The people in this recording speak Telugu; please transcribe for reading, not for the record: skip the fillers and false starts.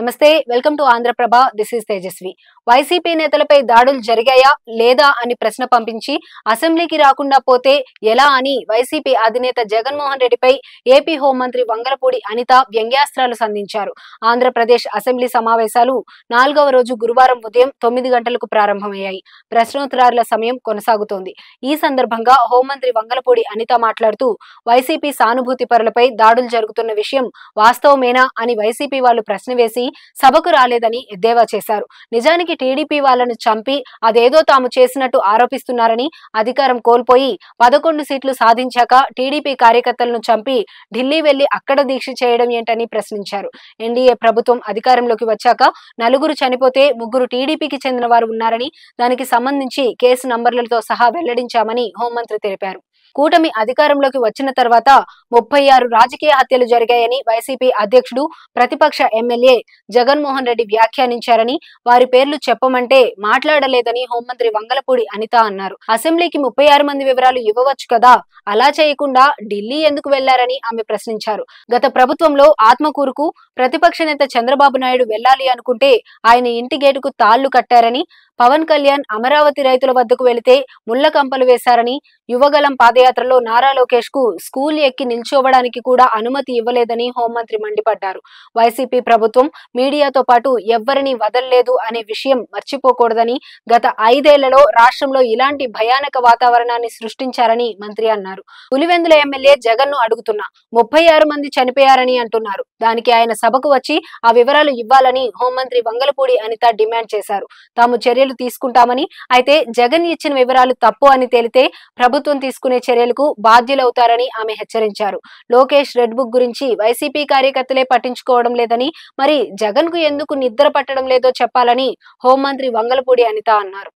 నమస్తే, welcome to Andhra Prabha. This is Tejaswi. YCP నేతలపై దాడులు జరిగాయా లేదా అని ప్రశ్న పంపించి అసెంబ్లీకి రాకుండా పోతే ఎలా అని వైసీపీ అధినేత జగన్మోహన్ రెడ్డిపై ఏపీ హోంమంత్రి వంగలపూడి అనిత వ్యంగ్యాస్త్రాలు సంధించారు. ఆంధ్రప్రదేశ్ అసెంబ్లీ సమావేశాలు 4వ రోజు గురువారం ఉదయం 9 గంటలకు ప్రారంభమయ్యాయి. ప్రశ్నోత్తరాల సమయం కొనసాగుతోంది. ఈ సందర్భంగా హోంమంత్రి వంగలపూడి అనిత మాట్లాడుతూ వైసీపీ సానుభూతి పరులపై దాడులు జరుగుతున్న విషయం వాస్తవమేనా అని వైసీపీ వాళ్ళు ప్రశ్న వేసి సభకు రాలేదని ఎద్దేవా చేశారు. నిజానికి టీడీపీ వాళ్లను చంపి అదేదో తాము చేసినట్టు ఆరోపిస్తున్నారని, అధికారం కోల్పోయి 11 సీట్లు సాధించాక టీడీపీ కార్యకర్తలను చంపి ఢిల్లీ వెళ్లి అక్కడ దీక్ష చేయడం ఏంటని ప్రశ్నించారు. ఎన్డీఏ ప్రభుత్వం అధికారంలోకి వచ్చాక 4 చనిపోతే 3 టీడీపీకి చెందిన వారు ఉన్నారని, దానికి సంబంధించి కేసు నంబర్లతో సహా వెల్లడించామని హోంమంత్రి తెలిపారు. కూటమి అధికారంలోకి వచ్చిన తర్వాత 36 రాజకీయ హత్యలు జరిగాయని వైసీపీ అధ్యక్షుడు, ప్రతిపక్ష ఎమ్మెల్యే జగన్మోహన్ రెడ్డి వ్యాఖ్యానించారని, వారి పేర్లు చెప్పమంటే మాట్లాడలేదని హోంమంత్రి వంగలపూడి అనిత అన్నారు. అసెంబ్లీకి 36 మంది వివరాలు ఇవ్వవచ్చు కదా, అలా చేయకుండా ఢిల్లీ ఎందుకు వెళ్లారని ఆమె ప్రశ్నించారు. గత ప్రభుత్వంలో ఆత్మకూరుకు ప్రతిపక్ష నేత చంద్రబాబు నాయుడు వెళ్లాలి అనుకుంటే ఆయన ఇంటి గేటుకు తాళ్లు కట్టారని, పవన్ కళ్యాణ్ అమరావతి రైతుల వద్దకు వెళితే ముళ్ల కంపలు వేశారని, యువగలం పాదయాత్రలో నారా లోకేష్ కు స్కూల్ ఎక్కి నిల్చోవడానికి కూడా అనుమతి ఇవ్వలేదని హోంమంత్రి మండిపడ్డారు. వైసీపీ ప్రభుత్వం మీడియాతో పాటు ఎవ్వరిని వదల్లేదు అనే విషయం మర్చిపోకూడదని, గత 5 ఏళ్లలో రాష్ట్రంలో ఇలాంటి భయానక వాతావరణాన్ని సృష్టించారని మంత్రి అన్నారు. పులివెందుల ఎమ్మెల్యే జగన్ ను అడుగుతున్నా 36 మంది చనిపోయారని అంటున్నారు. దానికి ఆయన సభకు వచ్చి ఆ వివరాలు ఇవ్వాలని హోంమంత్రి వంగలపూడి అనిత డిమాండ్ చేశారు. తాము చర్యలు తీసుకుంటామని, అయితే జగన్ ఇచ్చిన వివరాలు తప్పు అని తేలితే ప్రభుత్వం తీసుకునే చర్యలకు బాధ్యులవుతారని ఆమె హెచ్చరించారు. లోకేష్ రెడ్ బుక్ గురించి వైసీపీ కార్యకర్తలే పట్టించుకోవడం లేదని, మరి జగన్ కు ఎందుకు నిద్ర పట్టడం లేదో చెప్పాలని హోంమంత్రి వంగలపూడి అనిత అన్నారు.